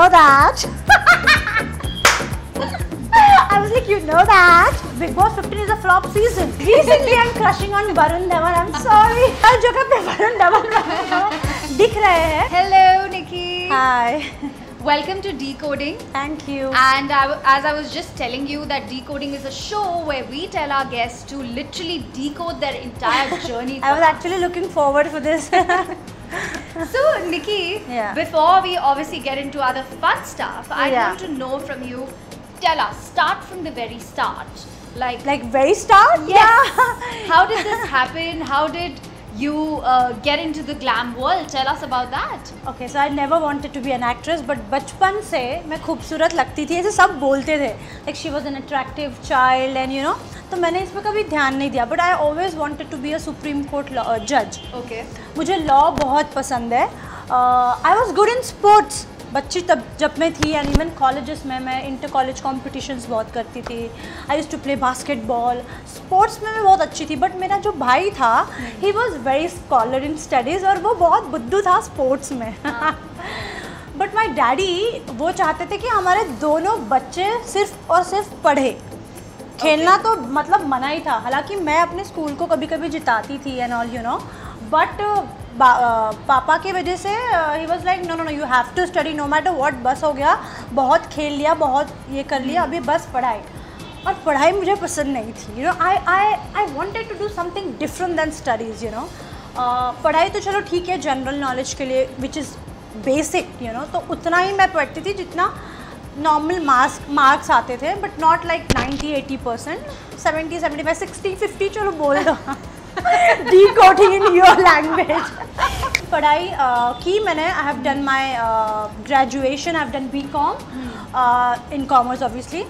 that. I was like, you know that Big Boss 15 is a flop season. Recently, I'm crushing on Varun Dhawan. I'm sorry. हर जगह पे Varun Dhawan दिख रहे हैं. Hello, Nikki. Hi. Welcome to Decoding. Thank you. And as I was just telling you that Decoding is a show where we tell our guests to literally decode their entire journey. I was actually looking forward for this. So, Nikki, before we obviously get into other fun stuff, I want to know from you. Tell us, start from the very start. Like very start? Yes. How did this happen? How did you get into the glam world? Tell us about that. Okay, so I never wanted to be an actress, but बचपन से मैं खूबसूरत लगती थी, ऐसे सब बोलते थे. Like she was an attractive child, and you know, तो मैंने इस पर कभी ध्यान नहीं दिया. But I always wanted to be a Supreme Court judge. Okay. मुझे law बहुत पसंद है. I was good in sports. बच्ची तब जब मैं थी, एंड इवन कॉलेजेस में मैं इंटर कॉलेज कॉम्पिटिशन्स बहुत करती थी. I used to play basketball. Sports में मैं बहुत अच्छी थी. बट मेरा जो भाई था, he was very scholar in studies, और वो बहुत बुद्धू था स्पोर्ट्स में. बट माई डैडी वो चाहते थे कि हमारे दोनों बच्चे सिर्फ और सिर्फ पढ़े. खेलना तो मतलब मना ही था. हालांकि मैं अपने स्कूल को कभी कभी जिताती थी and all, you know. But पापा की वजह से ही was like no no no, you have to study no matter what. बस हो गया, बहुत खेल लिया, बहुत ये कर लिया, अभी बस पढ़ाई. और पढ़ाई मुझे पसंद नहीं थी. You know, I wanted to do something different than studies. You know, पढ़ाई तो चलो ठीक है जनरल नॉलेज के लिए, which is basic, you know, तो उतना ही मैं पढ़ती थी जितना नॉर्मल मार्क्स आते थे. बट नॉट लाइक 90-80%, 70-75, 60-50 चलो बोल दो. Decoding in your language. पढ़ाई की मैंने. I have done my graduation. I have done BCom in commerce obviously,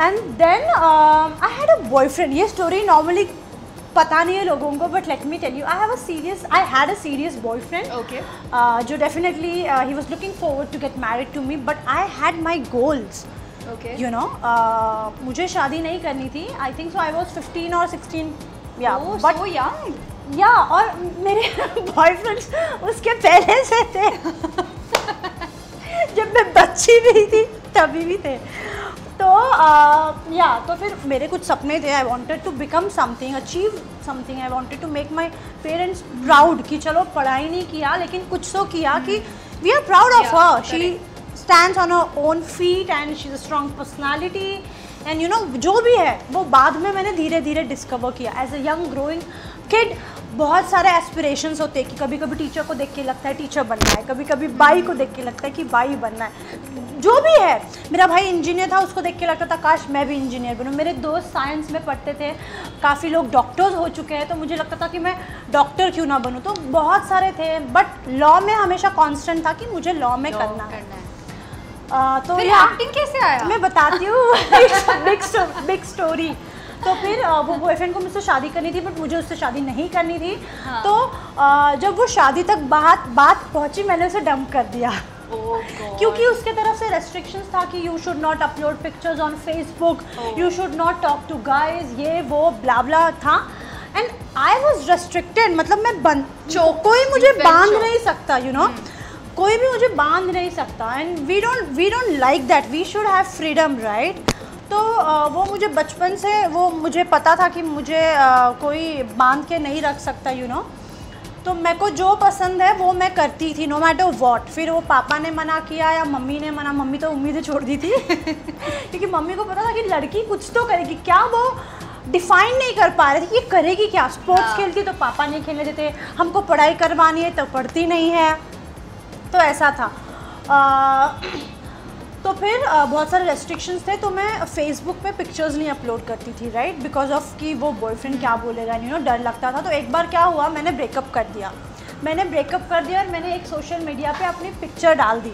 and then I had a boyfriend. ये story normally पता नहीं है लोगों को, but let me tell you, I had a serious boyfriend. Okay. जो definitely he was looking forward to get married to me, but I had my goals. Okay. You know, मुझे शादी नहीं करनी थी. I think so. I was 15 or 16. but so young. और मेरे boyfriends उसके पहले से थे. जब मैं बच्ची भी थी तभी भी थे. तो फिर मेरे कुछ सपने थे. I wanted to become something, achieve something. I wanted to make my parents proud कि चलो पढ़ाई नहीं किया लेकिन कुछ तो किया, कि we are proud of her. She stands on her own feet and she is a strong personality. And you know, जो भी है वो बाद में मैंने धीरे धीरे डिस्कवर किया. As a young growing kid बहुत सारे एस्पिरेशंस होते हैं कि कभी कभी टीचर को देख के लगता है टीचर बनना है, कभी कभी बाई को देख के लगता है कि बाई बनना है. जो भी है, मेरा भाई इंजीनियर था, उसको देख के लगता था काश मैं भी इंजीनियर बनूं. मेरे दोस्त साइंस में पढ़ते थे, काफ़ी लोग डॉक्टर्स हो चुके हैं, तो मुझे लगता था कि मैं डॉक्टर क्यों ना बनूं. तो बहुत सारे थे. बट लॉ में हमेशा कॉन्स्टेंट था कि मुझे लॉ में करना है. तो फिर एक्टिंग कैसे आया? मैं बताती हूँ. Big story. तो फिर वो बॉयफ्रेंड को मुझसे शादी करनी थी, बट मुझे उससे शादी नहीं करनी थी. हाँ. तो जब वो शादी तक बात पहुँची, मैंने उसे डंप कर दिया. क्योंकि उसके तरफ से रेस्ट्रिक्शंस था कि you should not upload pictures on Facebook, you should not talk to guys, ये वो ब्ला ब्ला था. And I was restricted. मतलब मैं कोई मुझे बांध नहीं सकता, यू नो. कोई भी मुझे बांध नहीं सकता. And we don't like that. We should have freedom, right. तो वो मुझे बचपन से वो मुझे पता था कि मुझे कोई बांध के नहीं रख सकता, यू नो. तो मेरे को जो पसंद है वो मैं करती थी, नो मैटर व्हाट. फिर वो पापा ने मना किया या मम्मी ने मना. मम्मी तो उम्मीदें छोड़ दी थी क्योंकि मम्मी को पता था कि लड़की कुछ तो करेगी. क्या वो डिफाइन नहीं कर पा रहे थे कि ये करेगी क्या. स्पोर्ट्स खेलती तो पापा नहीं खेलने देते, हमको पढ़ाई करवानी है तो पढ़ती नहीं है. तो ऐसा था. तो फिर बहुत सारे रेस्ट्रिक्शंस थे, तो मैं फेसबुक पे पिक्चर्स नहीं अपलोड करती थी, राइट, बिकॉज ऑफ कि वो बॉयफ्रेंड क्या बोलेगा, यू नो, डर लगता था. तो एक बार क्या हुआ, मैंने ब्रेकअप कर दिया. और मैंने एक सोशल मीडिया पे अपनी पिक्चर डाल दी.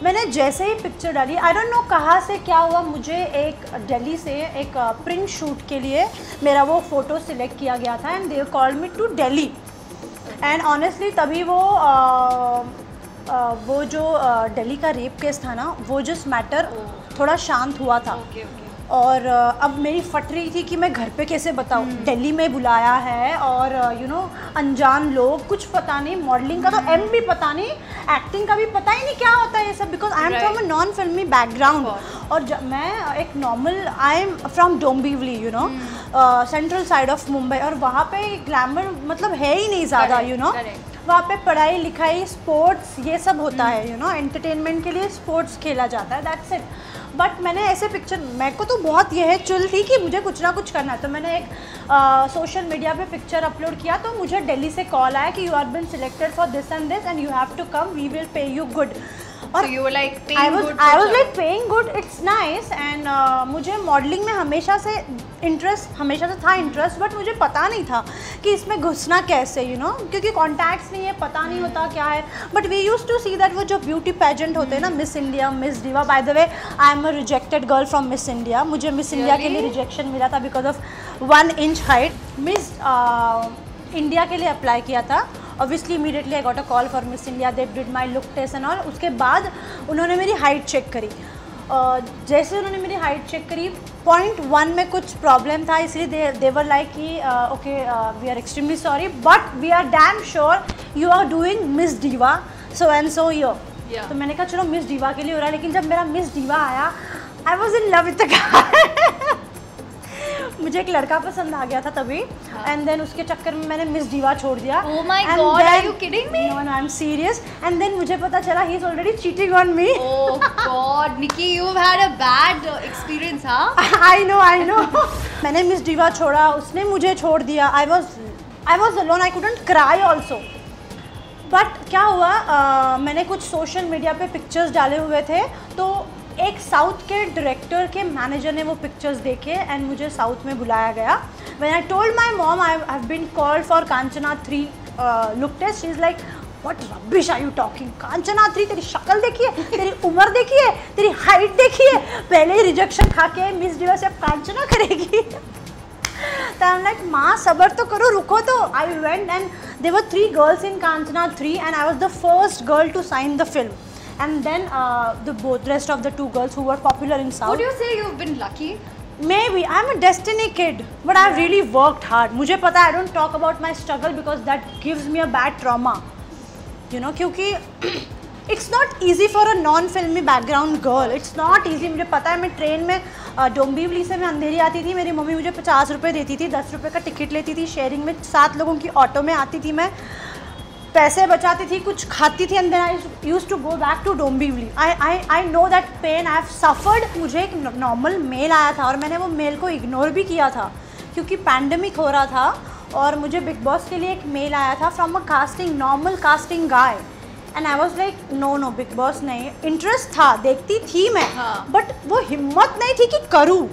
मैंने जैसे ही पिक्चर डाली, आई डोंट नो कहाँ से क्या हुआ, मुझे एक दिल्ली से एक प्रिंट शूट के लिए मेरा वो फ़ोटो सिलेक्ट किया गया था. And they called me to Delhi. And honestly तभी वो जो दिल्ली का रेप केस था ना, वो जस्ट मैटर थोड़ा शांत हुआ था. और अब मेरी फट रही थी कि मैं घर पे कैसे बताऊँ, दिल्ली में बुलाया है और अनजान लोग, कुछ पता नहीं, मॉडलिंग का तो एम भी पता नहीं, एक्टिंग का भी पता ही नहीं क्या होता है ये सब, because I am from a non फिल्मी बैकग्राउंड। और मैं एक normal, I am from Dombivli, central side of Mumbai, और वहाँ पे ग्लैमर मतलब है ही नहीं ज़्यादा, वहाँ पे पढ़ाई लिखाई स्पोर्ट्स ये सब होता है, एंटरटेनमेंट के लिए स्पोर्ट्स खेला जाता है, दैट्स इट। बट मैंने ऐसे पिक्चर, मेरे को तो बहुत ये है चुल थी कि मुझे कुछ ना कुछ करना है, तो मैंने एक सोशल मीडिया पे पिक्चर अपलोड किया, तो मुझे दिल्ली से कॉल आया कि you are been selected for this and you have to come, we will pay you good. और so you were like paying I was like paying good, it's nice, and मुझे modelling में हमेशा से था interest, but मुझे पता नहीं था कि इसमें घुसना कैसे, क्योंकि कॉन्टैक्ट्स नहीं है, पता नहीं होता क्या है। But we use to see that वो जो ब्यूटी पेजेंट होते हैं ना, Miss India, Miss Diva, by the way I am a rejected girl from Miss India, मुझे मिस इंडिया के लिए रिजेक्शन मिला था because of 1 inch height. Miss India के लिए अप्लाई किया था, obviously immediately I got a call for Miss India, they did my look test and all. उसके बाद उन्होंने मेरी हाइट चेक करी, जैसे उन्होंने मेरी हाइट चेक करी 0.1 में कुछ प्रॉब्लम था, इसलिए दे वर लाइक कि okay we are extremely sorry but we are damn sure you are doing Miss Diva so and so year. तो मैंने कहा चलो मिस डिवा के लिए हो रहा है, लेकिन जब मेरा मिस डिवा आया I was in love with the guy. मुझे एक लड़का पसंद आ गया था तभी, एंड देन उसके चक्कर में मैंने मिस डिवा छोड़ दिया। Oh my God, are you kidding me? No, I am serious. And then मुझे पता चला he is already cheating on me. Oh God, Nikki, you've had a bad experience, huh? I know. मैंने miss diva छोड़ा, उसने मुझे छोड़ दिया। I was alone. I couldn't cry also. But क्या हुआ, मैंने कुछ सोशल मीडिया पे पिक्चर्स डाले हुए थे, तो एक साउथ के डायरेक्टर के मैनेजर ने वो पिक्चर्स देखे एंड मुझे साउथ में बुलाया गया। When I told my mom I have been called for Kanchana 3 look test, she is like what rubbish are you talking, Kanchana 3 तेरी शक्ल देखी है, तेरी उम्र देखी है, तेरी हाइट देखी है, पहले ही रिजेक्शन खा के मिस डिवा से अब कांचना करेगी। तो आई एम लाइक माँ सबर तो करो, रुको तो। I went and there were 3 girls in Kanchana 3 and I was the first girl to sign the film, and then the rest of the 2 girls who were popular in South. Would you say you've been lucky? Maybe. I'm a destiny kid, but I've really worked hard. मुझे पता है, I don't talk about my struggle because that gives me a bad trauma. क्योंकि it's not easy for a non-filmy background girl. It's not easy. मुझे पता है, मैं train में डोंबिवली से मैं अंधेरी आती थी, मेरी मम्मी मुझे 50 रुपये देती थी, 10 रुपये का टिकट लेती थी, शेयरिंग में 7 लोगों की ऑटो में आती थी, मैं पैसे बचाती थी, कुछ खाती थी, and then I used to go back to Dombivli. I know that pain, I have suffered. मुझे एक नॉर्मल मेल आया था और मैंने वो मेल को इग्नोर भी किया था क्योंकि पैंडमिक हो रहा था, और मुझे बिग बॉस के लिए एक मेल आया था from a casting, normal casting guy, and I was like no Bigg Boss नहीं। इंटरेस्ट था, देखती थी मैं, बट वो हिम्मत नहीं थी कि करूँ,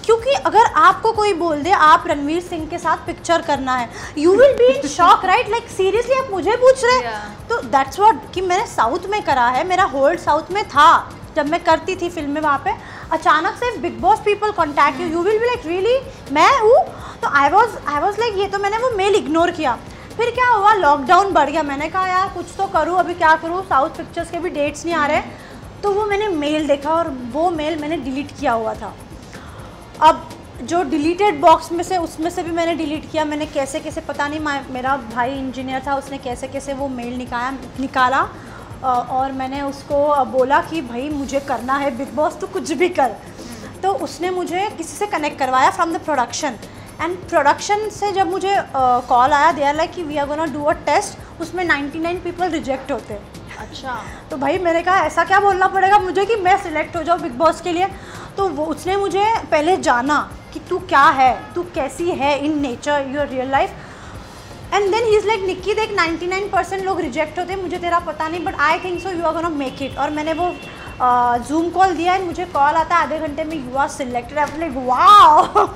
क्योंकि अगर आपको कोई बोल दे आप रणवीर सिंह के साथ पिक्चर करना है, you will be in shock, right? Like seriously आप मुझे पूछ रहे हैं? तो दैट्स व्हाट कि मैंने साउथ में करा है, मेरा होल्ड साउथ में था जब मैं करती थी फिल्म में, वहाँ पे अचानक से big boss people contact you will be like really मैं हूँ? तो आई वॉज लाइक ये, तो मैंने वो मेल इग्नोर किया। फिर क्या हुआ, लॉकडाउन बढ़ गया, मैंने कहा यार कुछ तो करूँ, अभी क्या करूँ, साउथ पिक्चर्स के भी डेट्स नहीं आ रहे, तो वो मैंने मेल देखा और वो मेल मैंने डिलीट किया हुआ था। अब जो डिलीटेड बॉक्स में से, उसमें से भी मैंने डिलीट किया, मैंने कैसे कैसे पता नहीं, मेरा भाई इंजीनियर था, उसने कैसे कैसे वो मेल निकाला और मैंने उसको बोला कि भाई मुझे करना है बिग बॉस, तो कुछ भी कर। तो उसने मुझे किसी से कनेक्ट करवाया from the production, and production से जब मुझे कॉल आया, दे आर लाइक कि we are gonna do a test, उसमें 99 पीपल रिजेक्ट होते हैं। अच्छा। तो भाई मैंने कहा ऐसा क्या बोलना पड़ेगा मुझे कि मैं सिलेक्ट हो जाऊँ बिग बॉस के लिए? तो वो उसने मुझे पहले जाना कि तू क्या है, तू कैसी है in nature, your real life, and then he is like Nikki देख 99% लोग रिजेक्ट होते हैं, मुझे तेरा पता नहीं but I think so you are gonna make it. और मैंने वो जूम कॉल दिया एंड मुझे कॉल आता है आधे घंटे में you are selected. I was like wow.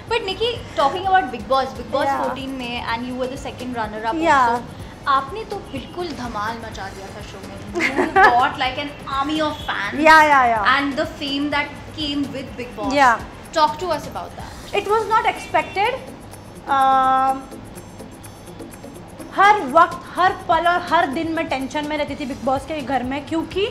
But Nikki, talking about Bigg Boss 14 में and you were the second runner up also, आपने तो बिल्कुल धमाल मचा दिया था शो में। You got like an army of fans. Yeah. And the fame that came with Big Boss. Yeah. Talk to us about that. It was not expected. हर वक्त, हर पल और हर दिन मैं टेंशन में रहती थी बिग बॉस के घर में, क्योंकि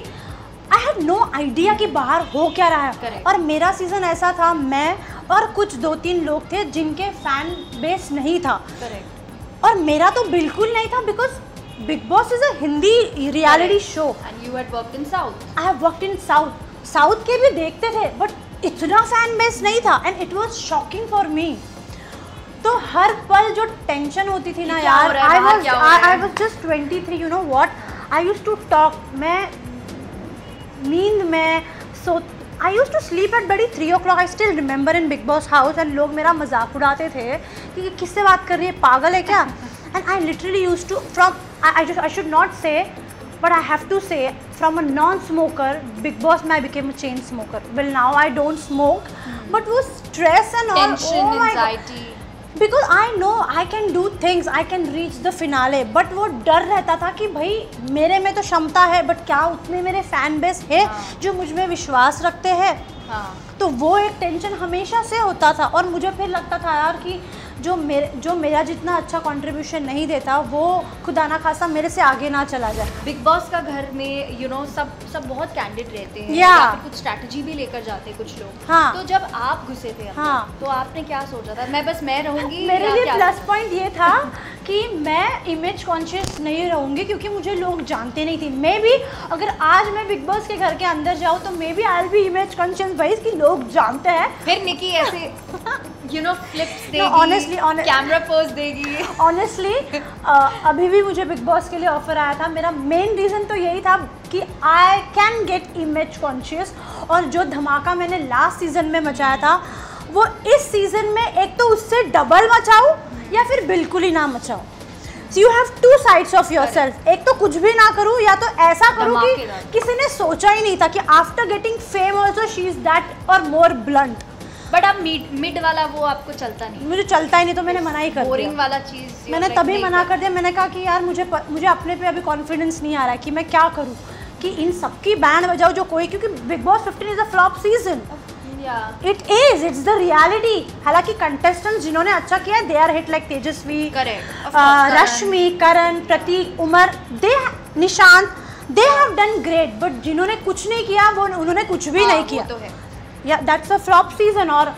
आई हैव नो आइडिया कि बाहर हो क्या रहा है। Correct. और मेरा सीज़न ऐसा था, मैं और कुछ 2-3 लोग थे जिनके फैन बेस नहीं था। करेक्ट। और मेरा तो बिल्कुल नहीं था, because big boss is a Hindi reality show. And you had worked in south. I have worked in south. South के भी देखते थे, बट इतना फैन बेस नहीं था, and it was shocking for me. तो हर पल जो टेंशन होती थी ना यार, I was just 23, you know what, I used to talk, मैं नींद में सो I used to sleep at बड़ी 3 o'clock। I still remember in Bigg Boss house, and लोग मेरा मजाक उड़ाते थे कि किससे बात कर रही है, पागल है क्या। And I literally used to from I should not say, but I have to say, from a non-smoker, Big Boss I became a chain smoker. Well, now I don't smoke, but वो stress and all, tension, oh my God. Anxiety. Because I know I can do things, I can reach the finale, but वो डर रहता था कि भाई मेरे में तो क्षमता है, but क्या उतने मेरे फैन बेस है जो मुझ में विश्वास रखते हैं। हाँ। तो वो एक टेंशन हमेशा से होता था, और मुझे फिर लगता था यार कि जो मेरा जितना अच्छा कंट्रीब्यूशन नहीं देता, वो खुदा ना खासा मेरे से आगे ना चला जाए। बिग बॉस का घर में यू नो सब बहुत कैंडिड रहते हैं, या फिर कुछ स्ट्रैटेजी भी लेकर जाते हैं कुछ लोग। हाँ। तो जब आप घुसे थे अंदर, हाँ। तो आपने क्या सोचा था, मैं रहूंगी? मेरे या लिए क्या? प्लस पॉइंट ये था कि मैं इमेज कॉन्शियस नहीं रहूँगी, क्योंकि मुझे लोग जानते नहीं थे। मे बी अगर आज मैं बिग बॉस के घर के अंदर जाऊँ तो may be I will be image conscious भाई कि लोग जानते हैं। फिर निकी ऐसे यू नो फ्लिप्स देगी, honestly, कैमरा पोज देगी। ऑनेस्टली अभी भी मुझे बिग बॉस के लिए ऑफर आया था। मेरा मेन रीज़न तो यही था कि I can get image conscious, और जो धमाका मैंने लास्ट सीज़न में मचाया था वो इस सीज़न में एक तो उससे डबल मचाऊँ या फिर बिल्कुल ही ना मचाऊँ। So you have two sides of yourself. एक तो कुछ भी ना करूँ, या तो ऐसा करूँ कि किसी ने सोचा ही नहीं था कि after getting fame also she is that और मोर ब्लंट। बट अब मिड वाला वो आपको चलता नहीं, मुझे चलता ही नहीं, तो मैंने मना ही कर दिया। बोरिंग वाला चीज़ मैंने तभी मना कर दिया। मैंने कहा कि यार मुझे अपने पे अभी कॉन्फिडेंस नहीं आ रहा है कि मैं क्या करूँ, कि इन सबकी बैंड बजाओ जो कोई, क्योंकि Bigg Boss 15 is a flop season. It's the reality. हालांकि कंटेस्टेंट्स जिन्होंने अच्छा किया है, they are hit like Tejasswi, Rashami, Karan, Pratik, Umar, Nishant, they have done great. But जिन्होंने कुछ नहीं किया वो उन्होंने कुछ भी नहीं किया। तो है। या दैट्स अ फ्लॉप सीजन। और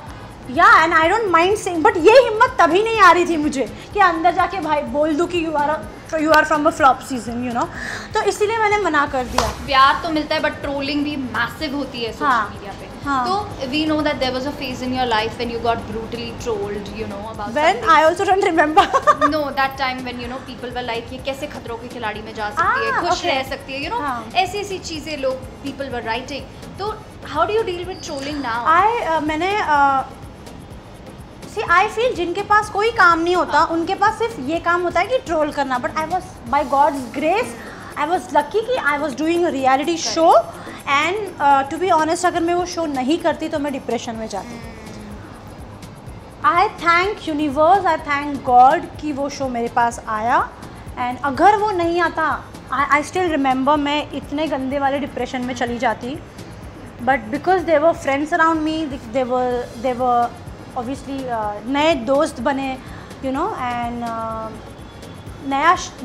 या and I don't mind saying, but ये हिम्मत तभी नहीं आ रही थी मुझे कि अंदर जाके भाई बोल दूं कि you are from a flop season, you know. तो इसीलिए मैंने मना कर दिया। प्यार तो मिलता है, बट ट्रोलिंग भी मैसिव होती है सोशल मीडिया पे। तो we know that there was a phase in your life when you got brutally trolled, you know about when I also don't remember. Know that time when you know people were like ये कैसे खतरों के खिलाड़ी में जा सकती है, खुश रह सकती है, यू नो ऐसी चीजें लोग पीपल वर राइटिंग। तो how do you deal with trolling now? मैंने आई फील जिनके पास कोई काम नहीं होता उनके पास सिर्फ ये काम होता है कि ट्रोल करना। But I was by God's grace I was lucky कि I was doing a reality show, and to be honest अगर मैं वो शो नहीं करती तो मैं डिप्रेशन में जाती। आई थैंक यूनिवर्स, आई थैंक गॉड कि वो शो मेरे पास आया। एंड अगर वो नहीं आता, आई स्टिल रिमेंबर मैं इतने गंदे वाले डिप्रेशन में चली जाती। But because they were friends around me, they were obviously नए दोस्त बने, यू नो, एंड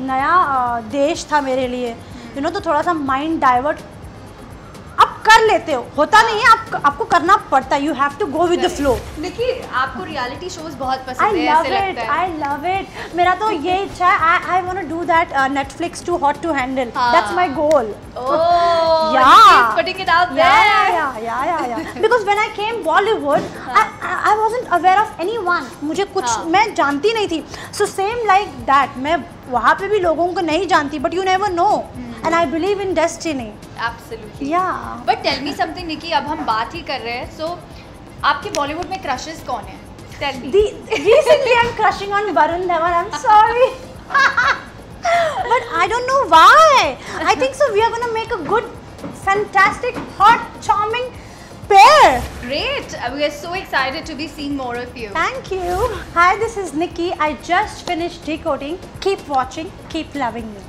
नया देश था मेरे लिए, यू नो। तो थोड़ा सा माइंड डाइवर्ट आप कर लेते हो, होता नहीं है, आपको करना पड़ता है। You have to go with the flow. देखिए आपको रियलिटी शोज बहुत पसंद है, ऐसे लगता है। I love it. मेरा तो ये इच्छा है, I want to do that Netflix too hot to handle, that's my goal. Yeah, putting it out there. Yeah. Because when I came Bollywood, I wasn't aware of anyone. मुझे कुछ मैं जानती नहीं थी. So same like that. मैं वहाँ पे भी लोगों को नहीं जानती, but you never know. And I believe in destiny. Absolutely. Yeah. But tell me something, Nikki. अब हम बात ही कर रहे हैं. So आपके बॉलीवुड में क्रशेस कौन है? Tell me. Recently I'm crushing on Varun Dhawan. I'm sorry. But I don't know why. I think so. We are gonna make a good, fantastic, hot, charming pair. Great. We are so excited to be seeing more of you. Thank you. Hi, this is Nikki. I just finished decoding. Keep watching. Keep loving me.